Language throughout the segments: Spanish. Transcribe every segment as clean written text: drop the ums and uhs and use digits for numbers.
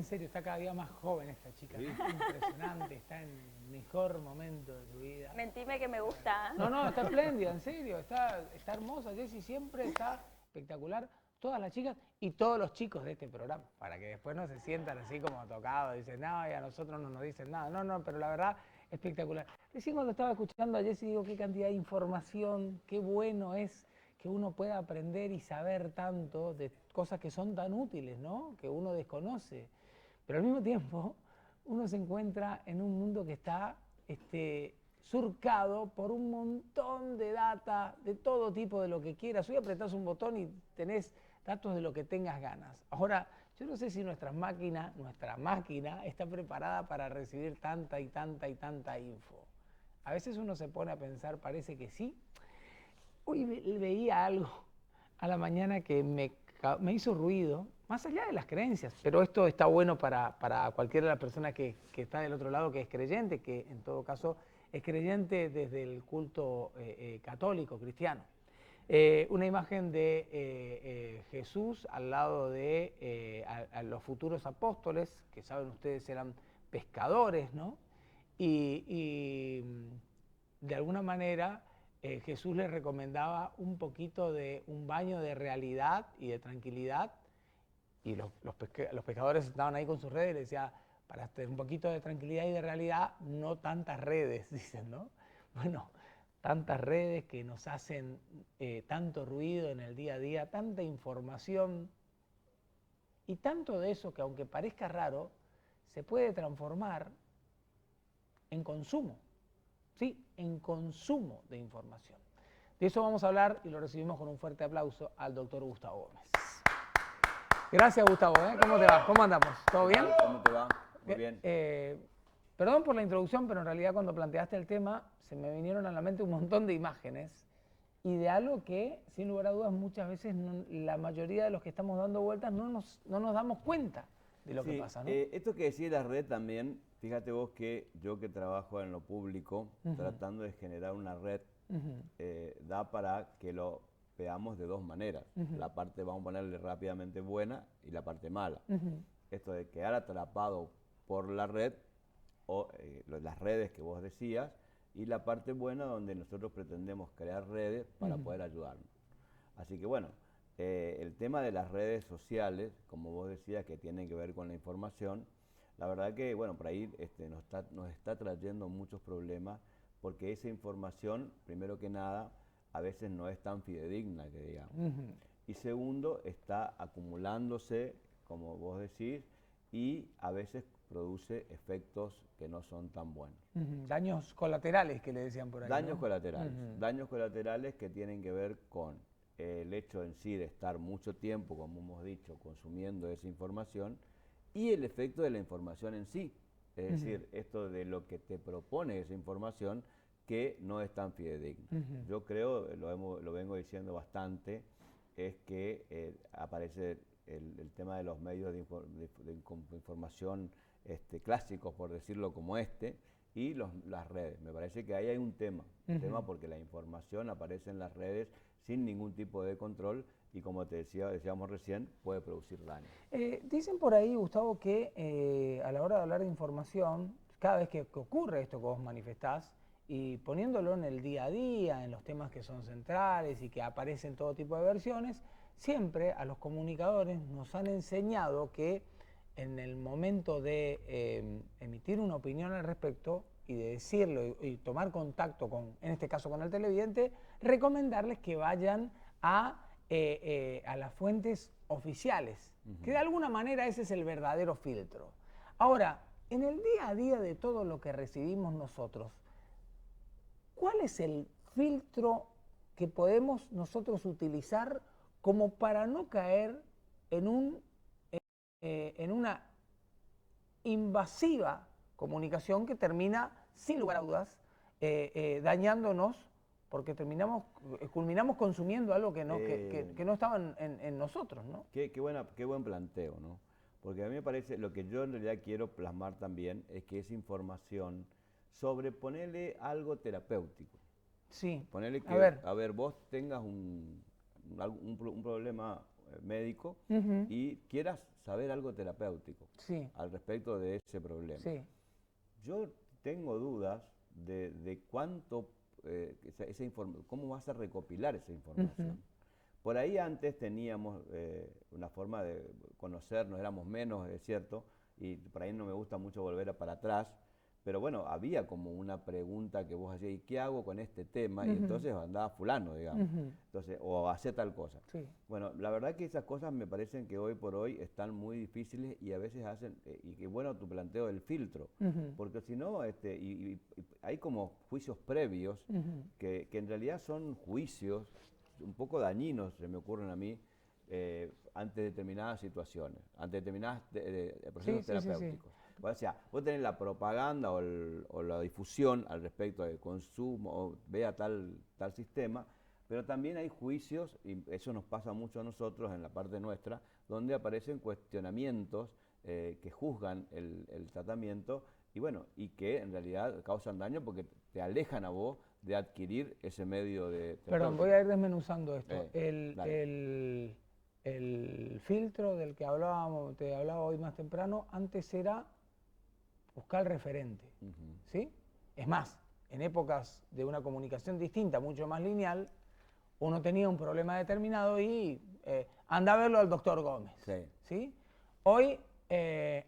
en serio, está cada día más joven esta chica. Sí. ¿No? Impresionante, está en el mejor momento de su vida. Mentime que me gusta. No, está espléndida, en serio, está hermosa. Jessie siempre está espectacular. Todas las chicas y todos los chicos de este programa, para que después no se sientan así como tocados, dicen, no, y a nosotros no nos dicen nada. No, pero la verdad, espectacular. Recién cuando estaba escuchando a Jessie, digo, qué cantidad de información, qué bueno es que uno pueda aprender y saber tanto de cosas que son tan útiles, ¿no? Que uno desconoce. Pero al mismo tiempo, uno se encuentra en un mundo que está surcado por un montón de data, de todo tipo, de lo que quieras. Hoy apretás un botón y tenés datos de lo que tengas ganas. Ahora, yo no sé si nuestra máquina está preparada para recibir tanta y tanta y tanta info. A veces uno se pone a pensar, parece que sí. Hoy veía algo a la mañana que me hizo ruido, más allá de las creencias, pero esto está bueno para cualquiera de las personas que está del otro lado, que es creyente, que en todo caso es creyente desde el culto católico, cristiano. Una imagen de Jesús al lado de a los futuros apóstoles, que saben ustedes eran pescadores, ¿no? Y de alguna manera Jesús les recomendaba un poquito de un baño de realidad y de tranquilidad, y los pescadores estaban ahí con sus redes y les decía, para tener un poquito de tranquilidad y de realidad, no tantas redes, dicen, ¿no? Bueno, tantas redes que nos hacen tanto ruido en el día a día, tanta información y tanto de eso que, aunque parezca raro, se puede transformar en consumo, ¿sí? En consumo de información. De eso vamos a hablar y lo recibimos con un fuerte aplauso al doctor Gustavo Gómez. Gracias, Gustavo, ¿eh? ¿Cómo te va? ¿Cómo andamos? ¿Todo bien? ¿Cómo te va? Muy bien. Perdón por la introducción, pero en realidad cuando planteaste el tema se me vinieron a la mente un montón de imágenes y de algo que, sin lugar a dudas, muchas veces la mayoría de los que estamos dando vueltas no nos damos cuenta de lo que pasa, ¿no? Esto que decía la red también, fíjate vos que yo que trabajo en lo público, tratando de generar una red, da para que lo veamos de dos maneras. La parte, vamos a ponerle rápidamente, buena y la parte mala. Esto de quedar atrapado por la red, o las redes que vos decías, y la parte buena donde nosotros pretendemos crear redes para poder ayudarnos. Así que bueno, el tema de las redes sociales, como vos decías, que tienen que ver con la información, la verdad que, bueno, por ahí nos está trayendo muchos problemas, porque esa información, primero que nada, a veces no es tan fidedigna, que digamos. Y segundo, está acumulándose, como vos decís, y a veces produce efectos que no son tan buenos. Daños colaterales, que le decían por ahí, Daños ¿no? colaterales. Daños colaterales que tienen que ver con el hecho en sí de estar mucho tiempo, como hemos dicho, consumiendo esa información, y el efecto de la información en sí. Es decir, esto de lo que te propone esa información, que no es tan fidedigno. Yo creo, lo vengo diciendo bastante, es que aparece el tema de los medios de información clásicos, por decirlo como y las redes. Me parece que ahí hay un tema porque la información aparece en las redes sin ningún tipo de control y, como decíamos recién, puede producir daño. Dicen por ahí, Gustavo, que a la hora de hablar de información, cada vez que ocurre esto que vos manifestás, y poniéndolo en el día a día, en los temas que son centrales y que aparecen todo tipo de versiones, siempre a los comunicadores nos han enseñado que en el momento de emitir una opinión al respecto y de decirlo y tomar contacto con, en este caso con el televidente, recomendarles que vayan a las fuentes oficiales, que de alguna manera ese es el verdadero filtro. Ahora, en el día a día de todo lo que recibimos nosotros, ¿cuál es el filtro que podemos nosotros utilizar como para no caer en una invasiva comunicación que termina, sin lugar a dudas, dañándonos, porque culminamos consumiendo algo que no estaba en nosotros, ¿no? Qué buen planteo, ¿no? Porque a mí me parece, lo que yo en realidad quiero plasmar también es que esa información, ponerle algo terapéutico. Sí. Ponerle que, a ver, vos tengas un problema médico y quieras saber algo terapéutico al respecto de ese problema. Sí. Yo tengo dudas de cuánto, cómo vas a recopilar esa información. Por ahí antes teníamos una forma de conocernos, éramos menos, es cierto, y por ahí no me gusta mucho volver para atrás, pero bueno, había como una pregunta que vos hacías, ¿y qué hago con este tema? Y entonces andaba fulano, digamos, entonces, o hacé tal cosa. Sí. Bueno, la verdad que esas cosas me parecen que hoy por hoy están muy difíciles y a veces hacen, y que bueno tu planteo del filtro, porque si no, y hay como juicios previos que en realidad son juicios un poco dañinos, se me ocurren a mí, ante determinadas situaciones, ante determinados procesos terapéuticos. O sea, vos tenés la propaganda o la difusión al respecto del consumo, o vea tal sistema, pero también hay juicios, y eso nos pasa mucho a nosotros en la parte nuestra, donde aparecen cuestionamientos que juzgan el tratamiento y bueno, y que en realidad causan daño porque te alejan a vos de adquirir ese medio de... Perdón, voy a ir desmenuzando esto. El filtro del que te hablaba hoy más temprano, antes era buscar el referente, ¿sí? Es más, en épocas de una comunicación distinta, mucho más lineal, uno tenía un problema determinado y anda a verlo al doctor Gómez, ¿sí? Hoy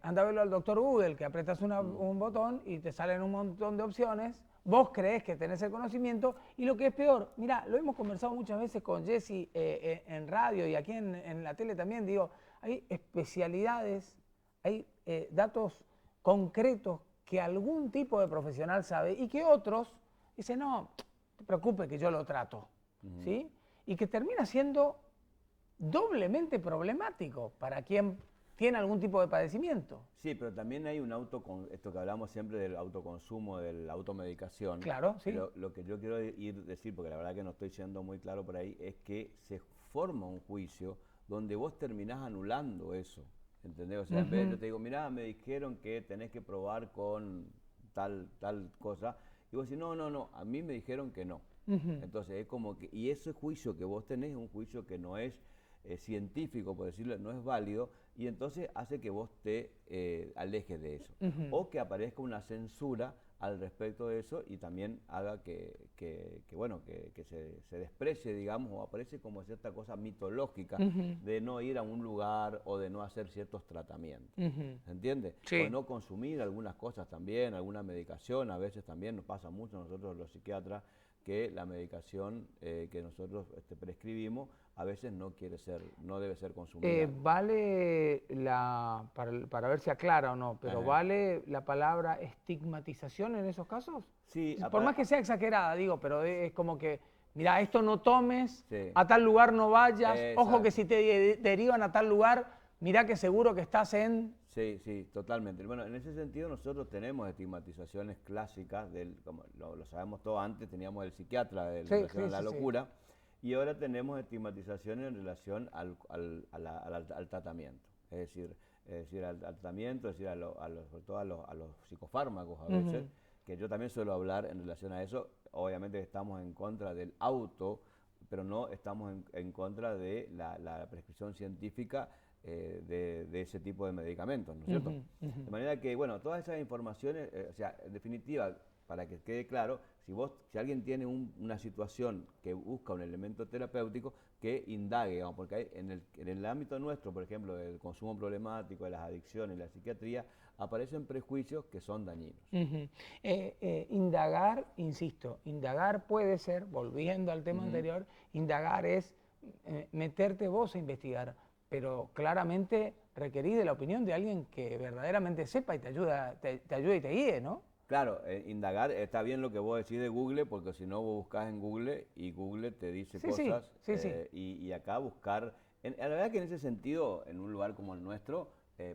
anda a verlo al doctor Google, que apretas un botón y te salen un montón de opciones, vos crees que tenés el conocimiento y lo que es peor, mira, lo hemos conversado muchas veces con Jesse en radio y aquí en la tele también, digo, hay especialidades, hay datos concretos que algún tipo de profesional sabe y que otros dicen, no, no te preocupes que yo lo trato, ¿sí? Y que termina siendo doblemente problemático para quien tiene algún tipo de padecimiento. Sí, pero también hay esto que hablamos siempre del autoconsumo, de la automedicación. Claro, sí. Lo que yo quiero decir, porque la verdad que no estoy siendo muy claro por ahí, es que se forma un juicio donde vos terminás anulando eso. ¿Entendés? O sea, en vez yo te digo, mirá, me dijeron que tenés que probar con tal cosa, y vos decís, no, a mí me dijeron que no. Entonces es como que, y ese juicio que vos tenés es un juicio que no es científico, por decirlo, no es válido, y entonces hace que vos te alejes de eso. O que aparezca una censura al respecto de eso y también haga que se desprecie, digamos, o aparece como cierta cosa mitológica de no ir a un lugar o de no hacer ciertos tratamientos. ¿Entiendes? Sí. O no consumir algunas cosas también, alguna medicación, a veces también nos pasa mucho a nosotros los psiquiatras, que la medicación que nosotros prescribimos a veces no debe ser consumida. Vale para ver si aclara o no, pero ¿vale la palabra estigmatización en esos casos? Sí. Por más que sea exagerada, digo, pero es como que, mira, esto no tomes, a tal lugar no vayas, ojo que si te derivan a tal lugar, mirá que seguro que estás en... Sí, totalmente. Bueno, en ese sentido nosotros tenemos estigmatizaciones clásicas, como lo sabemos todos, antes teníamos el psiquiatra en relación a la locura, y ahora tenemos estigmatizaciones en relación al tratamiento, es decir, al tratamiento, es decir, sobre todo a los psicofármacos a veces, que yo también suelo hablar en relación a eso. Obviamente estamos en contra del pero no estamos en contra de la prescripción científica de ese tipo de medicamentos, ¿no es cierto? De manera que, bueno, todas esas informaciones, o sea, en definitiva, para que quede claro, si alguien tiene una situación que busca un elemento terapéutico, que indague, digamos, porque hay, en el ámbito nuestro, por ejemplo, del consumo problemático, de las adicciones, la psiquiatría, aparecen prejuicios que son dañinos. Indagar, insisto, indagar puede ser, volviendo al tema anterior, indagar es meterte vos a investigar, pero claramente requerís de la opinión de alguien que verdaderamente sepa y te ayude y te guíe, ¿no? Claro, indagar, está bien lo que vos decís de Google, porque si no vos buscás en Google y Google te dice cosas. Y acá buscar, la verdad que en ese sentido, en un lugar como el nuestro,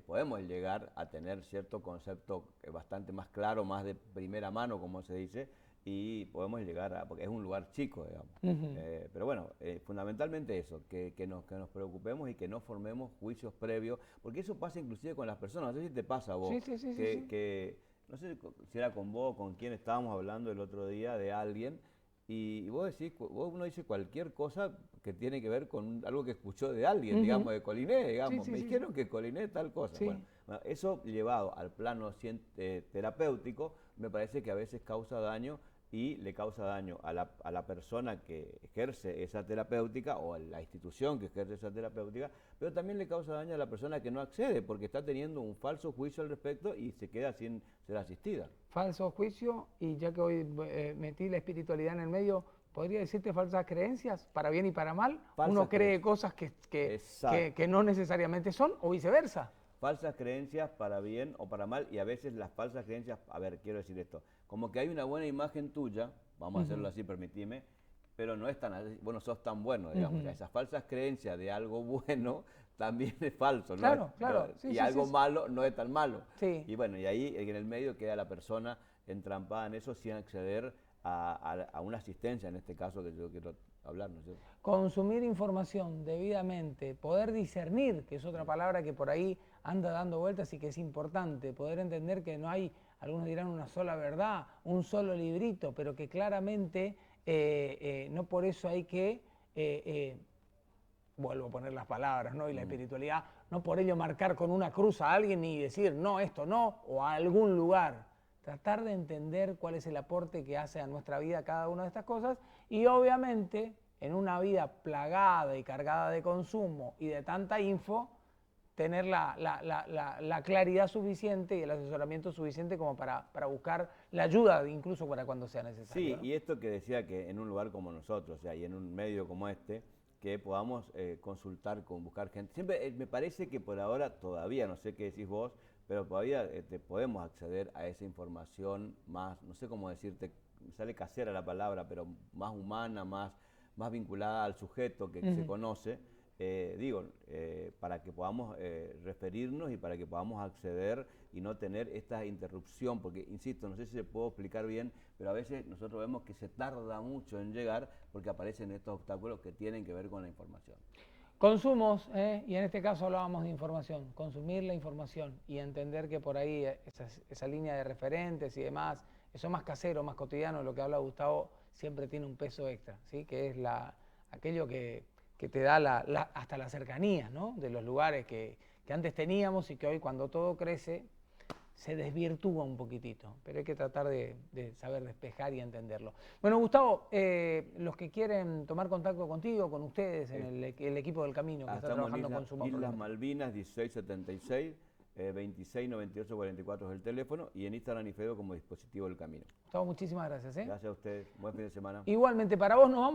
podemos llegar a tener cierto concepto bastante más claro, más de primera mano, como se dice, y podemos llegar porque es un lugar chico, digamos. Pero bueno, fundamentalmente eso, que nos preocupemos y que no formemos juicios previos, porque eso pasa inclusive con las personas. No sé si te pasa a vos, que no sé si era con vos o con quién estábamos hablando el otro día de alguien, y vos decís, uno dice cualquier cosa que tiene que ver con algo que escuchó de alguien, digamos, de Coliné, digamos. Sí, Me sí, dijeron que Coliné es tal cosa. Sí. Bueno, eso llevado al plano terapéutico, me parece que a veces causa daño y le causa daño a la persona que ejerce esa terapéutica o a la institución que ejerce esa terapéutica, pero también le causa daño a la persona que no accede porque está teniendo un falso juicio al respecto y se queda sin ser asistida. Falso juicio, y ya que hoy metí la espiritualidad en el medio, ¿podría decirte falsas creencias, para bien y para mal? Falsas Uno cree creencias. cosas Exacto. que no necesariamente son, o viceversa. Falsas creencias para bien o para mal, y a veces las falsas creencias, a ver, quiero decir esto, como que hay una buena imagen tuya, vamos a hacerlo así, permitime, pero no es tan así, vos no sos tan bueno, digamos, esas falsas creencias de algo bueno también es falso, ¿no? Claro, claro. Sí, y sí, algo sí. malo no es tan malo. Sí. Y bueno, y ahí en el medio queda la persona entrampada en eso sin acceder a una asistencia, en este caso que yo quiero hablar, ¿no es cierto? Consumir información debidamente, poder discernir, que es otra palabra que por ahí anda dando vueltas y que es importante, poder entender que no hay, algunos dirán una sola verdad, un solo librito, pero que claramente no por eso hay que, vuelvo a poner las palabras, ¿no? Y la espiritualidad, no por ello marcar con una cruz a alguien ni decir no, esto no, o a algún lugar. Tratar de entender cuál es el aporte que hace a nuestra vida cada una de estas cosas y obviamente en una vida plagada y cargada de consumo y de tanta info, tener la claridad suficiente y el asesoramiento suficiente como para buscar la ayuda incluso para cuando sea necesario. Sí, ¿no? y esto que decía que en un lugar como nosotros, o sea, y en un medio como este, que podamos consultar, buscar gente. Siempre me parece que por ahora todavía, no sé qué decís vos, pero todavía podemos acceder a esa información más, no sé cómo decirte, me sale casera la palabra, pero más humana, más vinculada al sujeto que se conoce, para que podamos referirnos y para que podamos acceder y no tener esta interrupción, porque, insisto, no sé si se puedo explicar bien, pero a veces nosotros vemos que se tarda mucho en llegar porque aparecen estos obstáculos que tienen que ver con la información. Consumos, y en este caso hablábamos de información, consumir la información y entender que por ahí esa línea de referentes y demás, eso más casero, más cotidiano, lo que habla Gustavo, siempre tiene un peso extra, ¿sí? Que es aquello que te da hasta la cercanía, ¿no? De los lugares que antes teníamos y que hoy cuando todo crece se desvirtúa un poquitito, pero hay que tratar de saber despejar y entenderlo. Bueno, Gustavo, los que quieren tomar contacto contigo, con ustedes, en el equipo del Camino, que está trabajando con Suma Islas Problemática. Malvinas 1676, 269844 es el teléfono, y en Instagram y Facebook como Dispositivo del Camino. Gustavo, muchísimas gracias. Gracias a ustedes, buen fin de semana. Igualmente para vos, nos vamos.